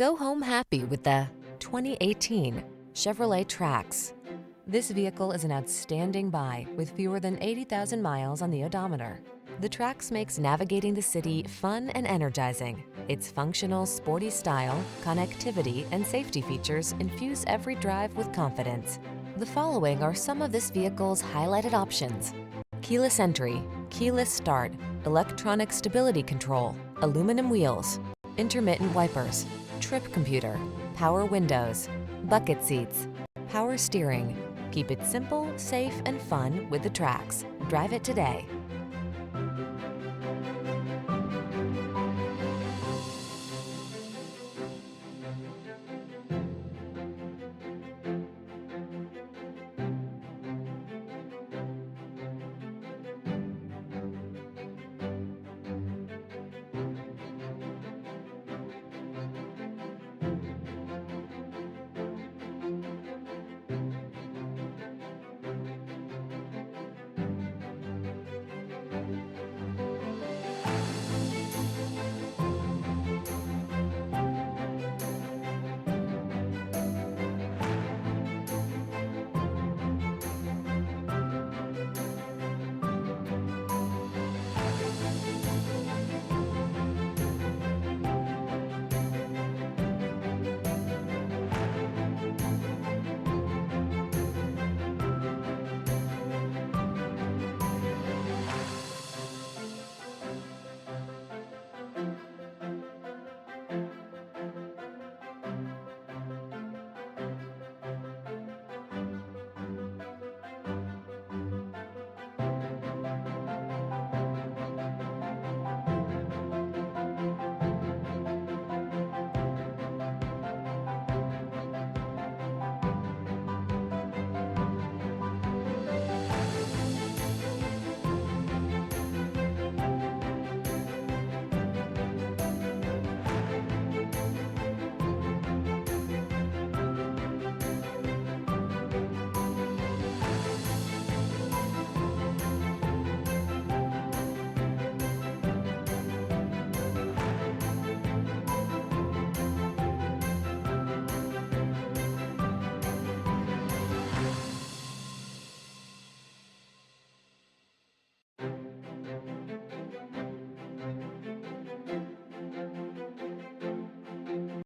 Go home happy with the 2018 Chevrolet Trax. This vehicle is an outstanding buy with fewer than 80,000 miles on the odometer. The Trax makes navigating the city fun and energizing. Its functional, sporty style, connectivity, and safety features infuse every drive with confidence. The following are some of this vehicle's highlighted options: keyless entry, keyless start, electronic stability control, aluminum wheels, intermittent wipers, trip computer, power windows, bucket seats, power steering. Keep it simple, safe, and fun with the Trax. Drive it today.